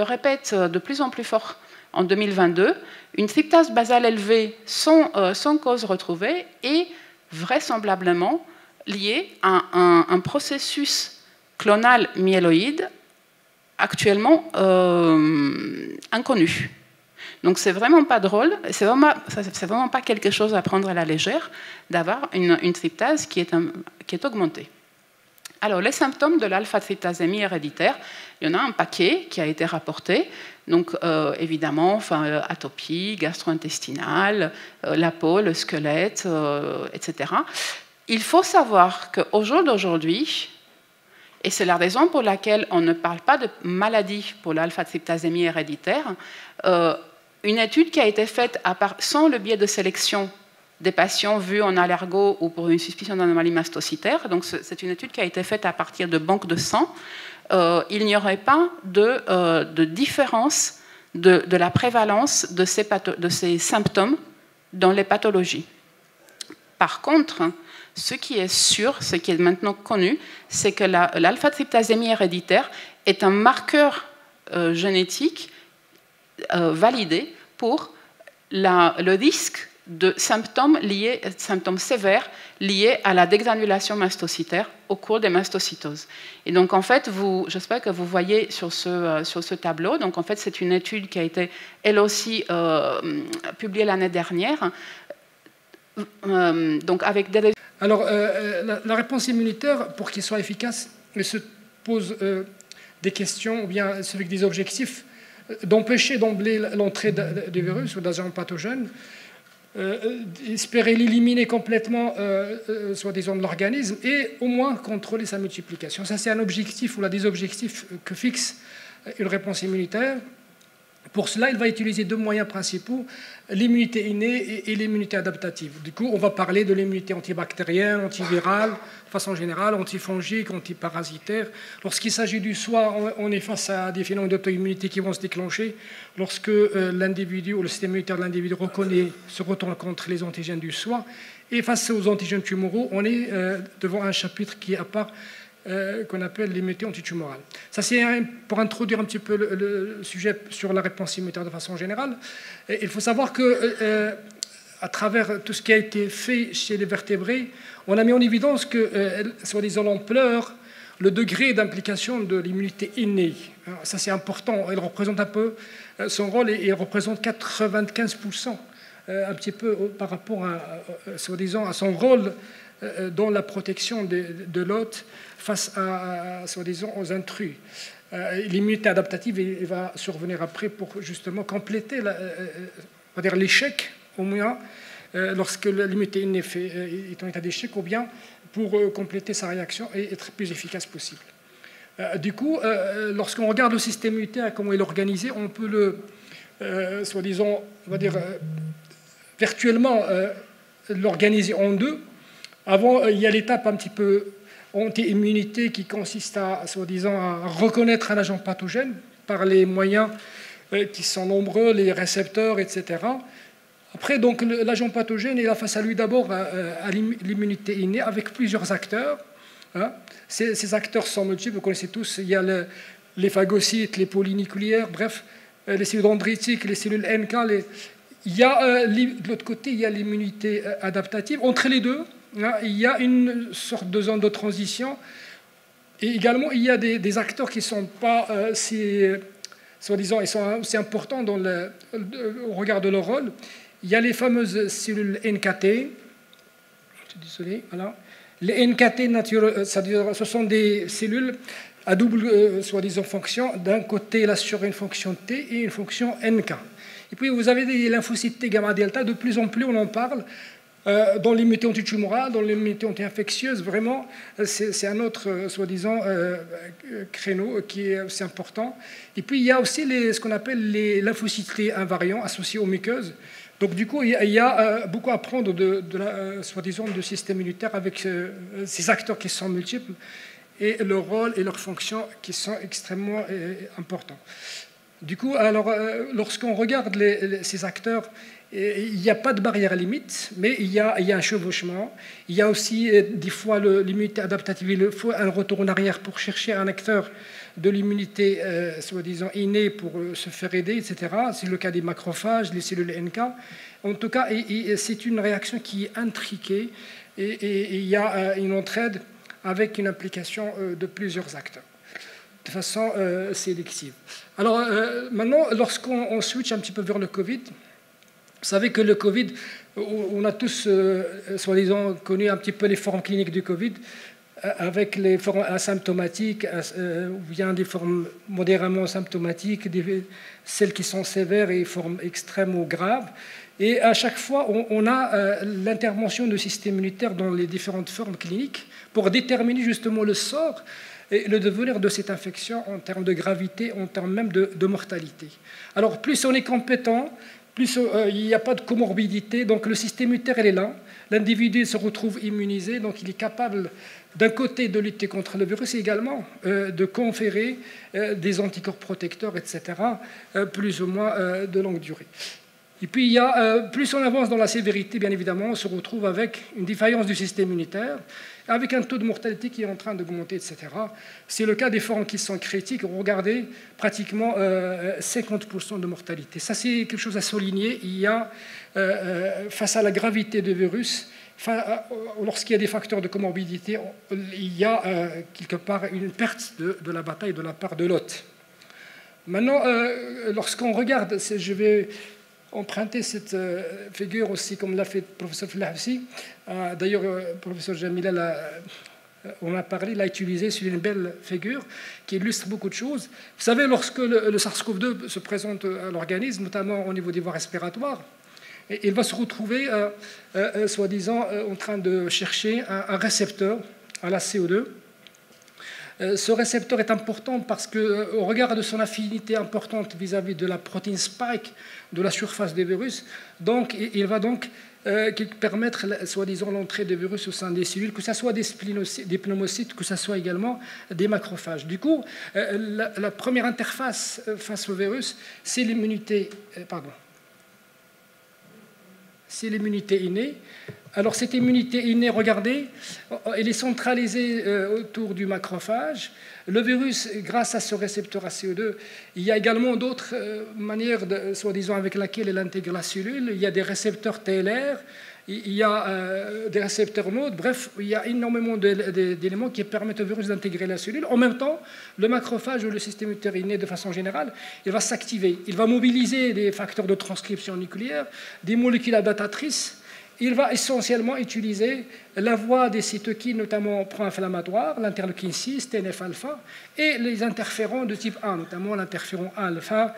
Je répète de plus en plus fort en 2022, une tryptase basale élevée sans cause retrouvée est vraisemblablement liée à un processus clonal myéloïde actuellement inconnu. Donc c'est vraiment pas drôle, c'est vraiment pas quelque chose à prendre à la légère d'avoir une tryptase qui est augmentée. Alors, les symptômes de l'alpha-tryptasémie héréditaire, il y en a un paquet qui a été rapporté. Donc, évidemment, atopie, gastro-intestinale, la peau, le squelette, etc. Il faut savoir qu'au jour d'aujourd'hui, et c'est la raison pour laquelle on ne parle pas de maladie pour l'alpha-tryptasémie héréditaire, une étude qui a été faite sans le biais de sélection des patients vus en allergo ou pour une suspicion d'anomalie mastocytaire. Donc, c'est une étude qui a été faite à partir de banques de sang. Il n'y aurait pas de différence de la prévalence de ces symptômes dans les pathologies. Par contre, ce qui est sûr, ce qui est maintenant connu, c'est que l'alpha-tryptasémie héréditaire est un marqueur génétique validé pour le risque de symptômes sévères liés à la dégranulation mastocytaire au cours des mastocytoses. Et donc, en fait, j'espère que vous voyez sur ce tableau, donc en fait, c'est une étude qui a été, elle aussi, publiée l'année dernière, donc avec des... Alors, la réponse immunitaire, pour qu'elle soit efficace, elle se pose des questions, ou bien avec des objectifs, d'empêcher d'emblée l'entrée des virus ou d'agents pathogènes, espérer l'éliminer complètement, soi-disant, de l'organisme, et au moins contrôler sa multiplication. Ça, c'est un objectif, ou des objectifs que fixe une réponse immunitaire. Pour cela, il va utiliser deux moyens principaux, l'immunité innée et l'immunité adaptative. Du coup, on va parler de l'immunité antibactérienne, antivirale, de façon générale, antifongique, antiparasitaire. Lorsqu'il s'agit du soi, on est face à des phénomènes d'auto-immunité qui vont se déclencher lorsque l'individu ou le système immunitaire de l'individu se retourne contre les antigènes du soi. Et face aux antigènes tumoraux, on est devant un chapitre qui est à part, qu'on appelle l'immunité antitumorale. Ça, c'est pour introduire un petit peu le sujet sur la réponse immunitaire de façon générale. Et il faut savoir que, à travers tout ce qui a été fait chez les vertébrés, on a mis en évidence que, soi-disant l'ampleur, le degré d'implication de l'immunité innée. Ça, c'est important. Elle représente un peu son rôle et elle représente 95%, un petit peu par rapport soi-disant, à son rôle dans la protection de l'hôte face soi-disant, aux intrus. L'immunité adaptative va survenir après pour justement compléter on va dire l'échec, au moins, lorsque l'immunité innée est en état d'échec, ou bien pour compléter sa réaction et être plus efficace possible. Du coup, lorsqu'on regarde le système immunitaire, comment il est organisé, on peut le, soi-disant, on va dire, virtuellement l'organiser en deux. Avant, il y a l'étape un petit peu anti-immunité qui consiste soi-disant, à reconnaître un agent pathogène par les moyens qui sont nombreux, les récepteurs, etc. Après, donc, l'agent pathogène, il a face à lui d'abord à l'immunité innée avec plusieurs acteurs. Hein. Ces acteurs sont multiples, vous connaissez tous. Il y a les phagocytes, les polynucléaires, bref, les cellules dendritiques, les cellules NK. Il y a, de l'autre côté, il y a l'immunité adaptative. Entre les deux, il y a une sorte de zone de transition. Et également, il y a des acteurs qui ne sont pas soi-disant, ils sont aussi importants au regard de leur rôle. Il y a les fameuses cellules NKT. Je suis désolé, voilà. Les NKT, ce sont des cellules à double, soi-disant, fonction. D'un côté, elles assurent une fonction T et une fonction NK. Et puis, vous avez des lymphocytes T gamma delta. De plus en plus, on en parle. Dans l'immunité antitumorale, dans l'immunité anti-infectieuse, vraiment, c'est un autre, soi-disant, créneau qui est assez important. Et puis, il y a aussi ce qu'on appelle les lymphocytes T invariants associés aux muqueuses. Donc, du coup, il y a beaucoup à apprendre soi-disant, du système immunitaire avec ces acteurs qui sont multiples et leur rôle et leurs fonctions qui sont extrêmement importants. Du coup, alors, lorsqu'on regarde ces acteurs, il n'y a pas de barrière limite, mais il y a un chevauchement. Il y a aussi des fois l'immunité adaptative. Il faut un retour en arrière pour chercher un acteur de l'immunité, soi-disant innée, pour se faire aider, etc. C'est le cas des macrophages, les cellules NK. En tout cas, c'est une réaction qui est intriquée et il y a une entraide avec une implication de plusieurs acteurs de façon sélective. Alors maintenant, lorsqu'on switch un petit peu vers le Covid, vous savez que le Covid, on a tous, soi-disant, connu un petit peu les formes cliniques du Covid, avec les formes asymptomatiques, ou bien des formes modérément symptomatiques, celles qui sont sévères et formes extrêmes ou graves. Et à chaque fois, on a l'intervention du système immunitaire dans les différentes formes cliniques pour déterminer justement le sort et le devenir de cette infection en termes de gravité, en termes même de mortalité. Alors, plus on est compétent, plus il n'y a pas de comorbidité, donc le système immunitaire, il est là. L'individu se retrouve immunisé, donc il est capable, d'un côté, de lutter contre le virus et également de conférer des anticorps protecteurs, etc., plus ou moins de longue durée. Et puis, il y a, plus on avance dans la sévérité, bien évidemment, on se retrouve avec une défaillance du système immunitaire, avec un taux de mortalité qui est en train d'augmenter, etc. C'est le cas des formes qui sont critiques. Regardez, pratiquement 50% de mortalité. Ça, c'est quelque chose à souligner. Il y a, face à la gravité du virus, lorsqu'il y a des facteurs de comorbidité, il y a quelque part une perte de la bataille de la part de l'hôte. Maintenant, lorsqu'on regarde, je vais emprunter cette figure aussi, comme l'a fait le professeur Flahbsi. D'ailleurs, le professeur Jamila, on a parlé, il a utilisé sur une belle figure qui illustre beaucoup de choses. Vous savez, lorsque le SARS-CoV-2 se présente à l'organisme, notamment au niveau des voies respiratoires, il va se retrouver, soi-disant, en train de chercher un récepteur à la CO2. Ce récepteur est important parce qu'au regard de son affinité importante vis-à-vis de la protéine spike de la surface des virus, donc, il va donc permettre, soi-disant, l'entrée des virus au sein des cellules, que ce soit des pneumocytes, que ce soit également des macrophages. Du coup, la première interface face au virus, c'est l'immunité innée. Alors, cette immunité innée, regardez, elle est centralisée autour du macrophage. Le virus, grâce à ce récepteur à CO2, il y a également d'autres manières, soi-disant, avec lesquelles il intègre la cellule. Il y a des récepteurs TLR, il y a des récepteurs NOD. Bref, il y a énormément d'éléments qui permettent au virus d'intégrer la cellule. En même temps, le macrophage ou le système immunitaire inné, de façon générale, il va s'activer. Il va mobiliser des facteurs de transcription nucléaire, des molécules adaptatrices. Il va essentiellement utiliser la voie des cytokines, notamment pro-inflammatoires, l'interleukine 6, TNF-alpha, et les interférons de type 1, notamment l'interféron alpha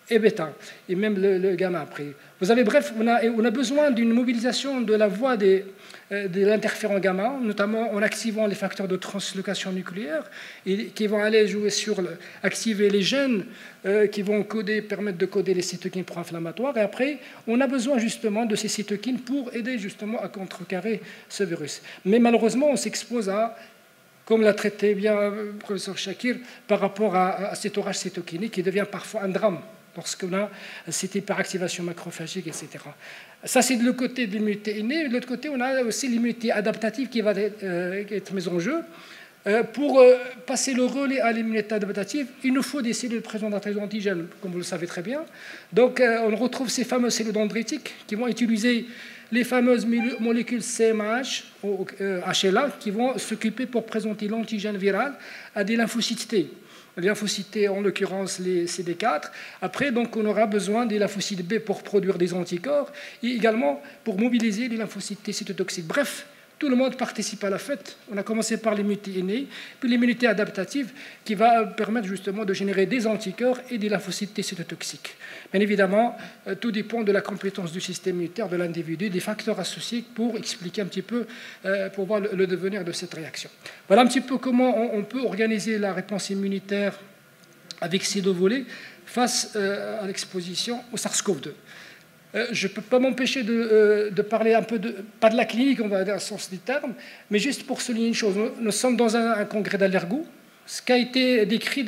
et bêta, et même le gamma après. Vous avez, bref, on a besoin d'une mobilisation de la voie de l'interféron gamma, notamment en activant les facteurs de translocation nucléaire, et qui vont aller jouer sur activer les gènes qui vont permettre de coder les cytokines pro-inflammatoires. Et après, on a besoin justement de ces cytokines pour aider justement à contrecarrer ce virus. Mais malheureusement, on s'expose à, comme l'a traité bien le professeur Shakir, par rapport à cet orage cytokinique qui devient parfois un drame lorsqu'on a cette hyperactivation macrophagique, etc. Ça, c'est de le côté de l'immunité innée. De l'autre côté, on a aussi l'immunité adaptative qui va être mise en jeu. Pour passer le relais à l'immunité adaptative, il nous faut des cellules présentantes d'antigènes, comme vous le savez très bien. Donc, on retrouve ces fameuses cellules dendritiques qui vont utiliser les fameuses molécules CMH ou HLA qui vont s'occuper pour présenter l'antigène viral à des lymphocytes T. Les lymphocytes T, en l'occurrence les CD4. Après, donc, on aura besoin des lymphocytes B pour produire des anticorps et également pour mobiliser les lymphocytes T cytotoxiques. Bref, tout le monde participe à la fête. On a commencé par l'immunité innée, puis l'immunité adaptative qui va permettre justement de générer des anticorps et des lymphocytes T cytotoxiques. Bien évidemment, tout dépend de la compétence du système immunitaire de l'individu, des facteurs associés pour expliquer un petit peu, pour voir le devenir de cette réaction. Voilà un petit peu comment on peut organiser la réponse immunitaire avec ces deux volets face à l'exposition au SARS-CoV-2. Je ne peux pas m'empêcher de parler un peu, pas de la clinique, on va dire, dans le sens du terme, mais juste pour souligner une chose. Nous sommes dans un congrès d'allergo, Ce qui a été décrit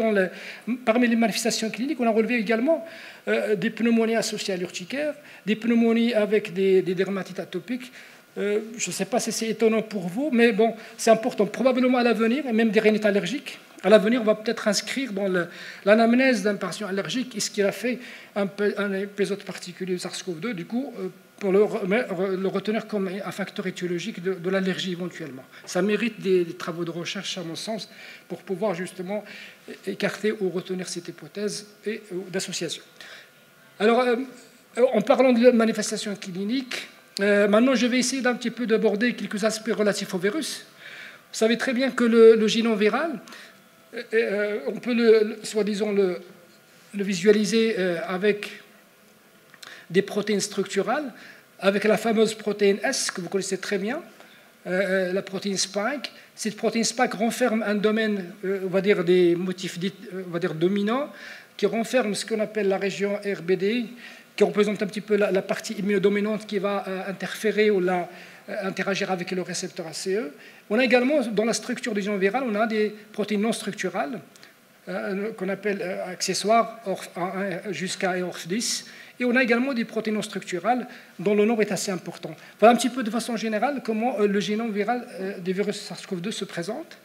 parmi les manifestations cliniques, on a relevé également des pneumonies associées à l'urticaire, des pneumonies avec des dermatites atopiques. Je ne sais pas si c'est étonnant pour vous, mais bon, c'est important. Probablement à l'avenir, et même des rhinites allergiques, à l'avenir, on va peut-être inscrire dans l'anamnèse d'un patient allergique est-ce qu'il a fait un épisode particulier de SARS-CoV-2, du coup, pour le retenir comme un facteur étiologique de l'allergie éventuellement. Ça mérite des travaux de recherche, à mon sens, pour pouvoir justement écarter ou retenir cette hypothèse d'association. Alors, en parlant de manifestations cliniques, maintenant je vais essayer d'un petit peu d'aborder quelques aspects relatifs au virus. Vous savez très bien que le génome viral, on peut soi-disant le visualiser avec des protéines structurales, avec la fameuse protéine S que vous connaissez très bien, la protéine Spike. Cette protéine Spike renferme un domaine, on va dire des motifs on va dire dominants, qui renferme ce qu'on appelle la région RBD, qui représente un petit peu la partie immunodominante qui va interférer ou interagir avec le récepteur ACE. On a également, dans la structure du génome viral, on a des protéines non structurales, qu'on appelle accessoires, ORF1 jusqu'à ORF10. Et on a également des protéines non structurales dont le nombre est assez important. Voilà un petit peu de façon générale comment le génome viral des virus SARS-CoV-2 se présente.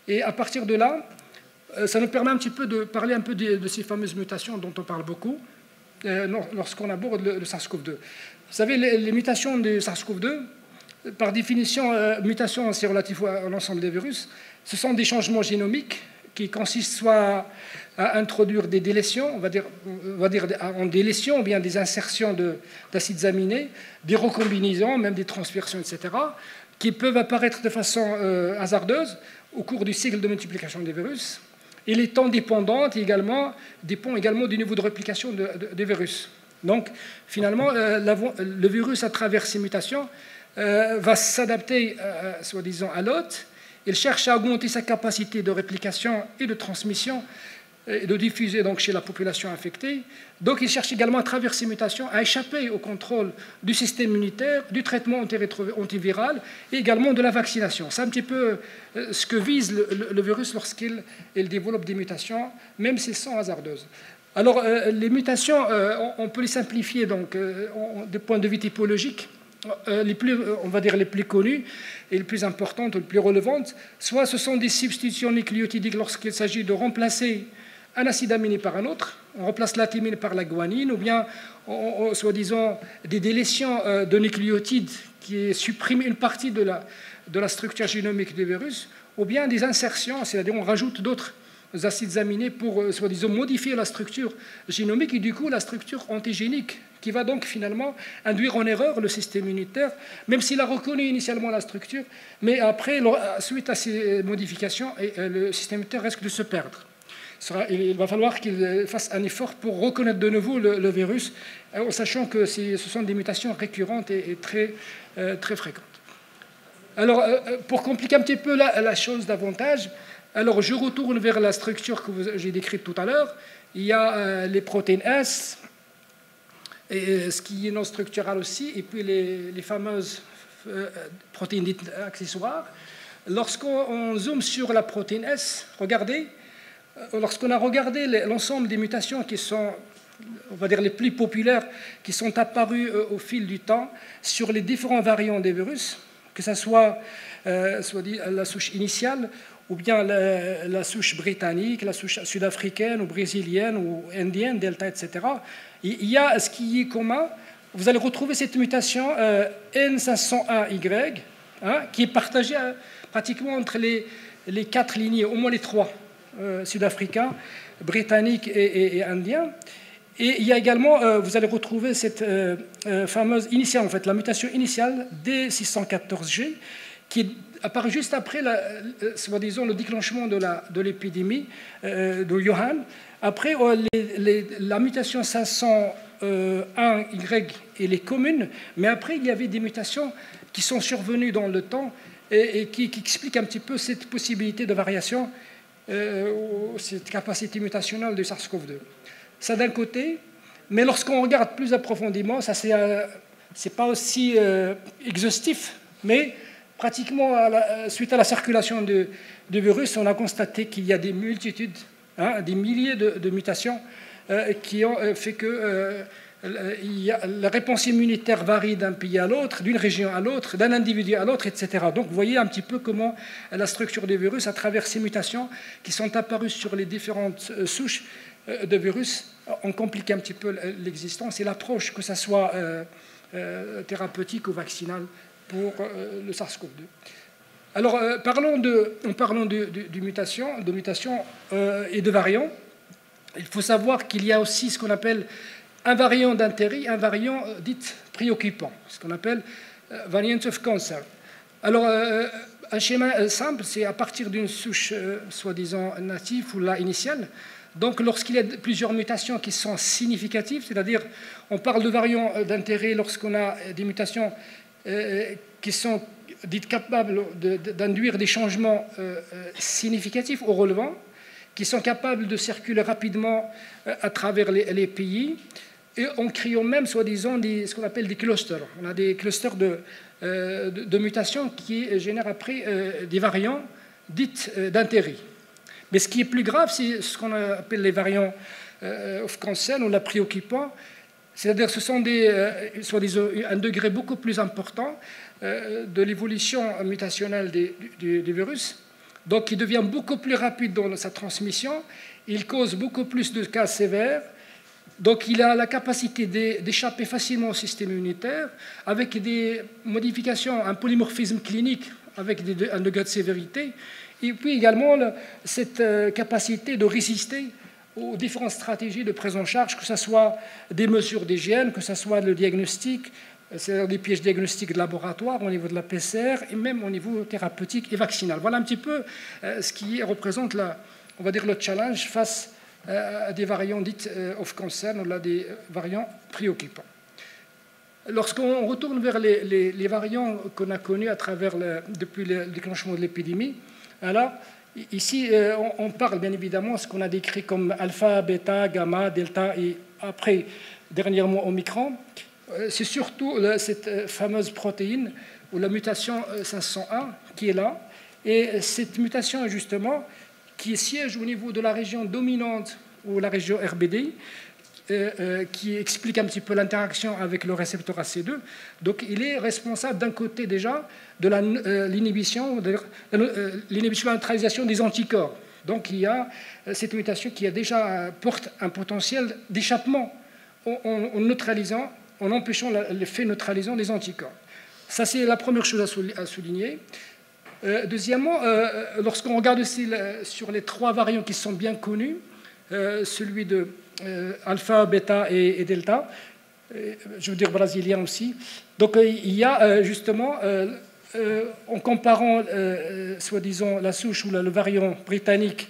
Et à partir de là, ça nous permet un petit peu de parler un peu de ces fameuses mutations dont on parle beaucoup lorsqu'on aborde le SARS-CoV-2. Vous savez, les mutations du SARS-CoV-2, par définition, mutations, c'est relatif à l'ensemble des virus, ce sont des changements génomiques qui consistent soit à introduire des délétions, on va dire en délétion, ou bien des insertions d'acides aminés, des recombinaisons, même des transversions, etc., qui peuvent apparaître de façon hasardeuse au cours du cycle de multiplication des virus. Et les temps dépendent également du niveau de réplication des virus. Donc, finalement, le virus, à travers ces mutations, va s'adapter, soi-disant, à l'hôte. Il cherche à augmenter sa capacité de réplication et de transmission et de diffuser donc, chez la population infectée. Donc il cherche également à travers ces mutations à échapper au contrôle du système immunitaire, du traitement antiviral et également de la vaccination. C'est un petit peu ce que vise le virus lorsqu'il développe des mutations, même si elles sont hasardeuses. Alors les mutations, on peut les simplifier donc, du point de vue typologique. On va dire les plus connues et les plus importantes ou les plus relevantes, soit ce sont des substitutions nucléotidiques lorsqu'il s'agit de remplacer un acide aminé par un autre, on remplace la thymine par la guanine, ou bien, soi-disant, des délétions de nucléotides qui suppriment une partie de la structure génomique du virus, ou bien des insertions, c'est-à-dire on rajoute d'autres acides aminés pour, soi-disant, modifier la structure génomique et du coup la structure antigénique, qui va donc finalement induire en erreur le système immunitaire, même s'il a reconnu initialement la structure, mais après, suite à ces modifications, le système immunitaire risque de se perdre. Il va falloir qu'il fasse un effort pour reconnaître de nouveau le virus, en sachant que ce sont des mutations récurrentes et très, très fréquentes. Alors, pour compliquer un petit peu la chose davantage, alors je retourne vers la structure que j'ai décrite tout à l'heure. Il y a les protéines S, et ce qui est non structural aussi, et puis les fameuses protéines dites accessoires. Lorsqu'on zoome sur la protéine S, regardez, lorsqu'on a regardé l'ensemble des mutations qui sont, on va dire, les plus populaires, qui sont apparues au fil du temps sur les différents variants des virus, que ce soit la souche initiale, ou bien la souche britannique, la souche sud-africaine ou brésilienne ou indienne, delta, etc., il y a ce qui est commun. Vous allez retrouver cette mutation N501Y, qui est partagée pratiquement entre les 4 lignées, au moins les 3, sud-africains, britanniques et indiens. Et il y a également, vous allez retrouver cette fameuse initiale, en fait, la mutation initiale D614G, qui apparaît juste après, soi-disant, le déclenchement de l'épidémie de Wuhan. Après, la mutation 501Y, elle est commune, mais après, il y avait des mutations qui sont survenues dans le temps et qui expliquent un petit peu cette possibilité de variation, cette capacité mutationnelle de SARS-CoV-2. Ça d'un côté, mais lorsqu'on regarde plus approfondément, ça c'est pas aussi exhaustif, mais pratiquement, suite à la circulation de virus, on a constaté qu'il y a des multitudes, des milliers de mutations qui ont fait que la réponse immunitaire varie d'un pays à l'autre, d'une région à l'autre, d'un individu à l'autre, etc. Donc vous voyez un petit peu comment la structure des virus, à travers ces mutations qui sont apparues sur les différentes souches de virus, ont compliqué un petit peu l'existence et l'approche, que ce soit thérapeutique ou vaccinale, pour le SARS-CoV-2. Alors, en parlant de mutations et de variants, il faut savoir qu'il y a aussi ce qu'on appelle un variant d'intérêt, un variant dit préoccupant, ce qu'on appelle variant of concern. Alors, un schéma simple, c'est à partir d'une souche soi-disant native ou là initiale. Donc, lorsqu'il y a plusieurs mutations qui sont significatives, c'est-à-dire, on parle de variants d'intérêt lorsqu'on a des mutations qui sont dites capables d'induire des changements significatifs ou relevants, qui sont capables de circuler rapidement à travers les pays, et en créant même, soi-disant, ce qu'on appelle des clusters. On a des clusters de mutations qui génèrent après des variants dites d'intérêt. Mais ce qui est plus grave, c'est ce qu'on appelle les variants of concern ou la préoccupants. C'est-à-dire que ce sont soi-disant, un degré beaucoup plus important de l'évolution mutationnelle des virus, donc il devient beaucoup plus rapide dans sa transmission, il cause beaucoup plus de cas sévères, donc il a la capacité d'échapper facilement au système immunitaire avec des modifications, un polymorphisme clinique avec un degré de sévérité, et puis également cette capacité de résister aux différentes stratégies de prise en charge, que ce soit des mesures d'hygiène, que ce soit le diagnostic, c'est-à-dire des pièges diagnostiques de laboratoire au niveau de la PCR et même au niveau thérapeutique et vaccinal. Voilà un petit peu ce qui représente, on va dire, le challenge face à des variants dites of concern, ou là des variants préoccupants. Lorsqu'on retourne vers les variants qu'on a connus depuis le déclenchement de l'épidémie, alors, ici, on parle bien évidemment de ce qu'on a décrit comme alpha, bêta, gamma, delta et après, dernièrement, omicron. C'est surtout cette fameuse protéine ou la mutation 501 qui est là. Et cette mutation, justement, qui siège au niveau de la région dominante ou la région RBD, qui explique un petit peu l'interaction avec le récepteur AC2. Donc, il est responsable d'un côté déjà de l'inhibition, l'inhibition de la neutralisation des anticorps. Donc, il y a cette mutation qui porte un potentiel d'échappement en neutralisant, en empêchant l'effet neutralisant des anticorps. Ça, c'est la première chose à souligner. Deuxièmement, lorsqu'on regarde aussi sur les trois variants qui sont bien connus, celui de alpha, bêta et delta, je veux dire brésilien aussi. Donc il y a justement, en comparant soi-disant la souche ou le variant britannique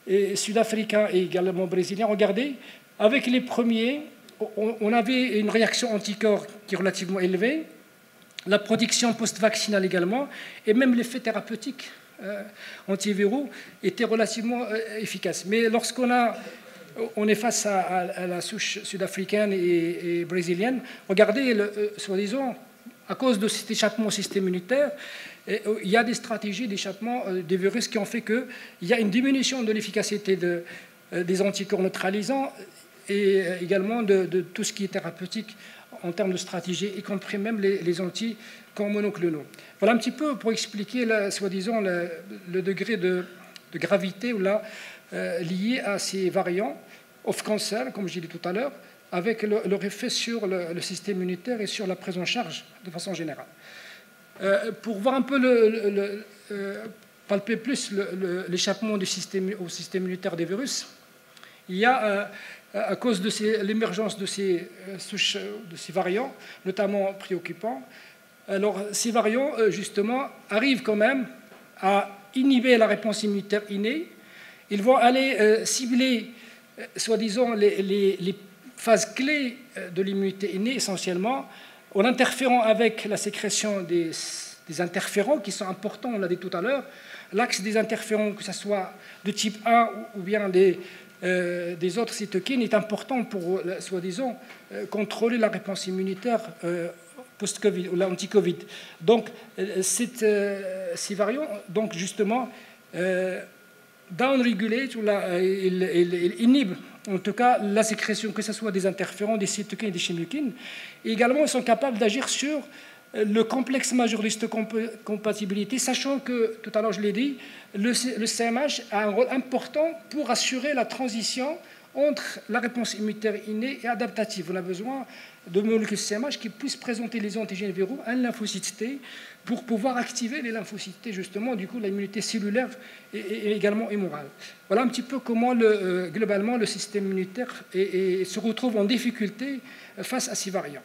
et sud-africain et également brésilien, regardez, avec les premiers, on avait une réaction anticorps qui est relativement élevée, la protection post-vaccinale également, et même l'effet thérapeutique antiviraux était relativement efficace. Mais lorsqu'on est face à la souche sud-africaine et brésilienne, regardez, soi-disant, à cause de cet échappement au système immunitaire, il y a des stratégies d'échappement des virus qui ont fait qu'il y a une diminution de l'efficacité des anticorps neutralisants et également de tout ce qui est thérapeutique en termes de stratégie, y compris même les anti-monoclonaux. Voilà un petit peu pour expliquer, soi-disant, le degré de gravité lié à ces variants of concern, comme j'ai dit tout à l'heure, avec leur effet sur le système immunitaire et sur la prise en charge de façon générale. Pour voir un peu palper plus l'échappement au système immunitaire des virus, il y a, à cause de l'émergence de ces souches, de ces variants, notamment préoccupants, alors ces variants, justement, arrivent quand même à inhiber la réponse immunitaire innée. Ils vont aller cibler, soi-disant, les phases clés de l'immunité innée, essentiellement, en interférant avec la sécrétion des interférents qui sont importants, on l'a dit tout à l'heure. L'axe des interférents, que ce soit de type 1 ou bien des autres cytokines, est important pour, soi-disant, contrôler la réponse immunitaire post-Covid ou l'anti-Covid. Donc, ces variants, donc justement, down-regulate, il inhibe en tout cas la sécrétion, que ce soit des interférons, des cytokines et des chimokines. Et également, ils sont capables d'agir sur le complexe majeur d'histocompatibilité, sachant que, tout à l'heure je l'ai dit, le CMH a un rôle important pour assurer la transition entre la réponse immunitaire innée et adaptative. On a besoin de molécules CMH qui puissent présenter les antigènes viraux à une lymphocyte T pour pouvoir activer les lymphocytes T, justement, du coup, l'immunité cellulaire et également hémorale. Voilà un petit peu comment, globalement, le système immunitaire se retrouve en difficulté face à ces variants.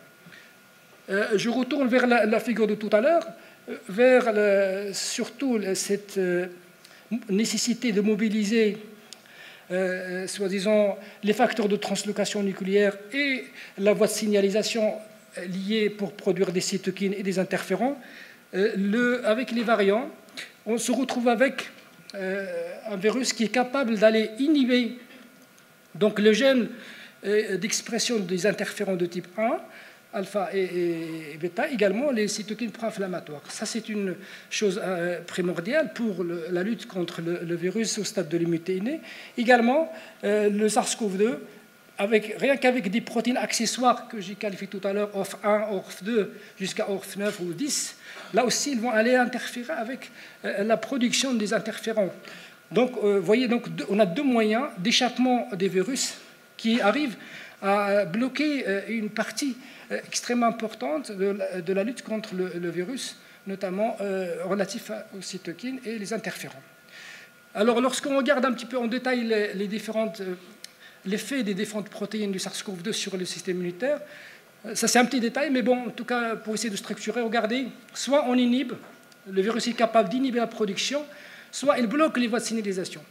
Je retourne vers la figure de tout à l'heure, vers surtout cette nécessité de mobiliser soi-disant les facteurs de translocation nucléaire et la voie de signalisation liée pour produire des cytokines et des interférons. Avec les variants, on se retrouve avec un virus qui est capable d'aller inhiber donc, le gène d'expression des interférons de type 1, alpha et bêta, également les cytokines pro-inflammatoires. Ça, c'est une chose primordiale pour la lutte contre le virus au stade de l'immunité innée. Également, le SARS-CoV-2, rien qu'avec des protéines accessoires que j'ai qualifiées tout à l'heure, ORF1, ORF2, jusqu'à ORF9 ou 10, là aussi, ils vont aller interférer avec la production des interférons. Donc, vous voyez, donc, on a deux moyens d'échappement des virus qui arrivent à bloquer une partie extrêmement importante de la lutte contre le virus, notamment relatif aux cytokines et les interférons. Alors, lorsqu'on regarde un petit peu en détail l'effet des différentes protéines du SARS-CoV-2 sur le système immunitaire, ça c'est un petit détail, mais bon, en tout cas, pour essayer de structurer, regardez, soit on inhibe, le virus est capable d'inhiber la production, soit il bloque les voies de signalisation.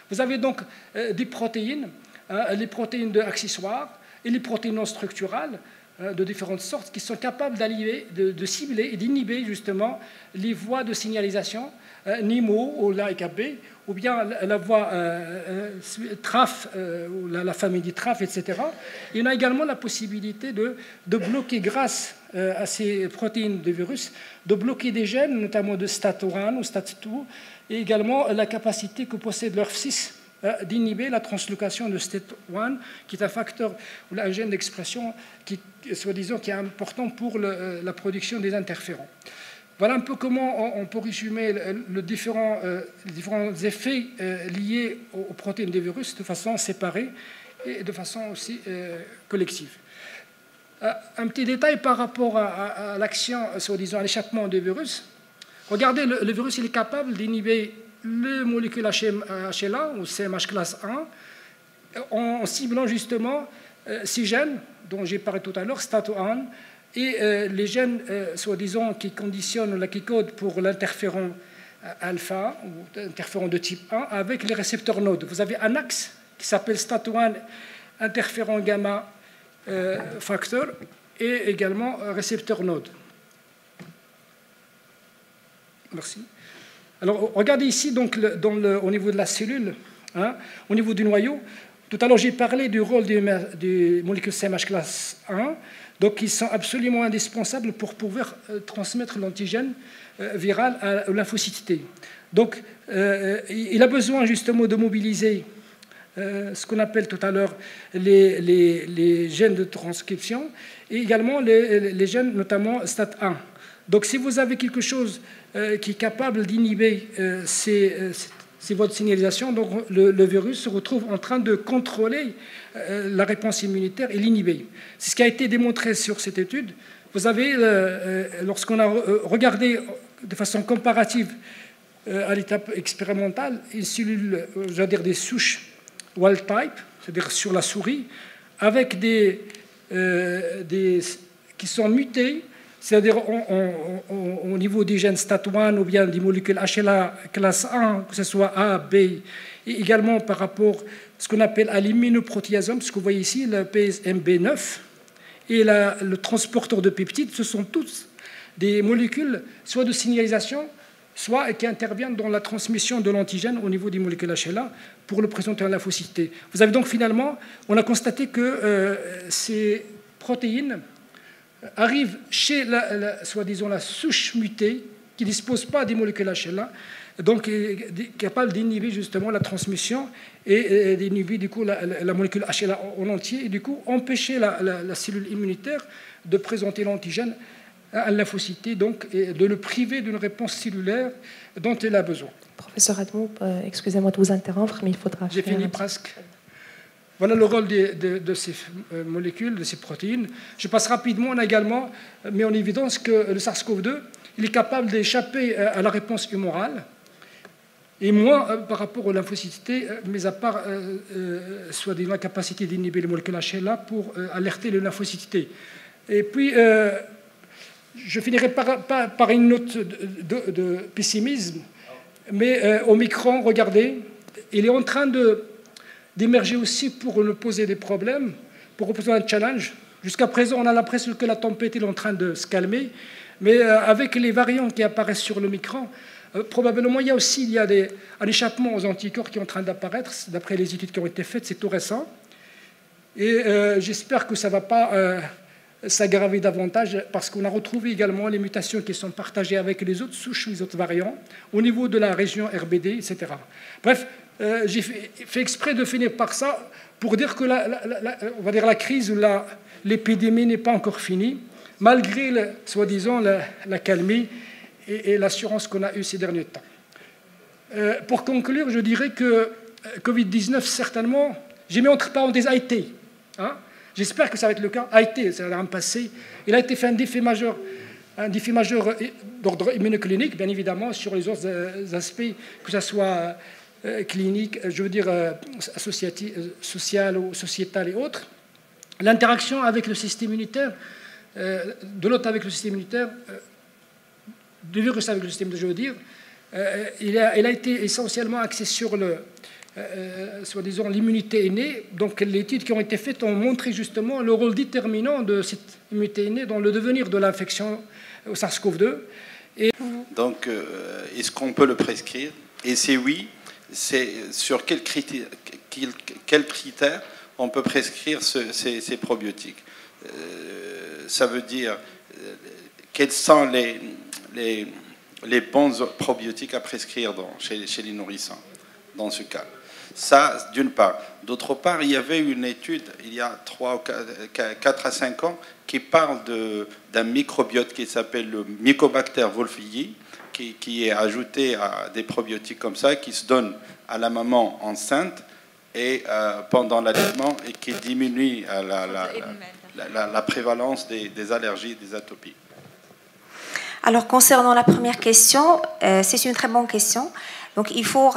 Vous avez donc des protéines, les protéines accessoires et les protéines non structurales, de différentes sortes qui sont capables de cibler et d'inhiber justement les voies de signalisation NIMO ou l'AKB ou bien la voie TRAF ou la famille des TRAF, etc. Et on a également la possibilité de bloquer grâce à ces protéines de virus, de bloquer des gènes, notamment de STAT1 ou STAT2, et également la capacité que possède l'ORF6 d'inhiber la translocation de STAT1, qui est un facteur ou un gène d'expression qui, soi-disant, qui est important pour la production des interférons. Voilà un peu comment on peut résumer les différents effets liés aux protéines des virus de façon séparée et de façon aussi collective. Un petit détail par rapport à l'action, soi-disant, à l'échappement des virus. Regardez, le virus il est capable d'inhiber les molécules HLA ou CMH classe 1 en ciblant justement ces gènes dont j'ai parlé tout à l'heure, STAT1, et les gènes, soi-disant, qui conditionnent ou qui codent pour l'interféron alpha ou interféron de type 1 avec les récepteurs nodes. Vous avez un axe qui s'appelle STAT1 interféron gamma facteur et également récepteur node. Merci. Alors, regardez ici, donc, au niveau de la cellule, hein, au niveau du noyau. Tout à l'heure, j'ai parlé du rôle des molécules CMH classe 1, donc ils sont absolument indispensables pour pouvoir transmettre l'antigène viral à lymphocyte T. Donc, il a besoin justement de mobiliser ce qu'on appelle tout à l'heure les gènes de transcription et également les gènes, notamment STAT1. Donc, si vous avez quelque chose qui est capable d'inhiber ces voies de signalisation, donc le virus se retrouve en train de contrôler la réponse immunitaire et l'inhiber. C'est ce qui a été démontré sur cette étude. Vous avez, lorsqu'on a regardé de façon comparative à l'étape expérimentale, une cellule, je veux dire des souches wild type, c'est-à-dire sur la souris, avec qui sont mutées, c'est-à-dire au niveau des gènes STAT1 ou bien des molécules HLA classe 1, que ce soit A, B, et également par rapport à ce qu'on appelle à l'immunoprotéasome, ce que vous voyez ici, le PSMB9, et le transporteur de peptides, ce sont tous des molécules soit de signalisation, soit qui interviennent dans la transmission de l'antigène au niveau des molécules HLA pour le présenter à la lymphocyte T. Vous avez donc finalement, on a constaté que ces protéines arrive chez soi-disant la souche mutée qui ne dispose pas des molécules HLA, donc capable d'inhiber justement la transmission et d'inhiber du coup la molécule HLA en entier et du coup empêcher la cellule immunitaire de présenter l'antigène à la lymphocyte, donc et de le priver d'une réponse cellulaire dont elle a besoin. Professeur Admoub, excusez-moi de vous interrompre, mais il faudra... J'ai fini presque. Voilà le rôle de ces molécules, de ces protéines. Je passe rapidement. On a également mis en évidence que le SARS-CoV-2 il est capable d'échapper à la réponse humorale et moins par rapport aux lymphocytes, mais à part soit la capacité d'inhiber les molécules HLA pour alerter les lymphocytes. Et puis, je finirai par une note de pessimisme, mais Omicron, regardez, il est en train d'émerger aussi pour nous poser des problèmes, pour représenter un challenge. Jusqu'à présent, on a l'impression que la tempête est en train de se calmer, mais avec les variants qui apparaissent sur l'Omicron, probablement il y a un échappement aux anticorps qui est en train d'apparaître, d'après les études qui ont été faites, c'est tout récent. Et j'espère que ça ne va pas s'aggraver davantage, parce qu'on a retrouvé également les mutations qui sont partagées avec les autres souches, les autres variants, au niveau de la région RBD, etc. Bref, j'ai fait exprès de finir par ça, pour dire que on va dire la crise ou l'épidémie n'est pas encore finie, malgré, soi-disant, la calmie et l'assurance qu'on a eue ces derniers temps. Pour conclure, je dirais que Covid-19, certainement, j'ai mis entre parenthèses a été. Hein, j'espère que ça va être le cas. A été, ça va me passer. Il a été fait un défi majeur d'ordre immunoclinique, bien évidemment, sur les autres aspects, que ce soit clinique, je veux dire social ou sociétal et autres. L'interaction avec le système immunitaire, de l'autre avec le système immunitaire, du virus avec le système, je veux dire, il a été essentiellement axé sur soi-disant l'immunité innée. Donc les études qui ont été faites ont montré justement le rôle déterminant de cette immunité innée dans le devenir de l'infection au SARS-CoV-2. Donc est-ce qu'on peut le prescrire? Et si oui, c'est sur quels critères on peut prescrire ces probiotiques? Ça veut dire quels sont les bons probiotiques à prescrire chez les nourrissons dans ce cas. Ça, d'une part. D'autre part, il y avait une étude il y a 4 à 5 ans qui parle d'un microbiote qui s'appelle le Mycobacter wolfii, qui est ajouté à des probiotiques comme ça, qui se donne à la maman enceinte et pendant l'allaitement et qui diminue la prévalence des allergies, des atopies. Alors, concernant la première question, c'est une très bonne question. Donc, il faut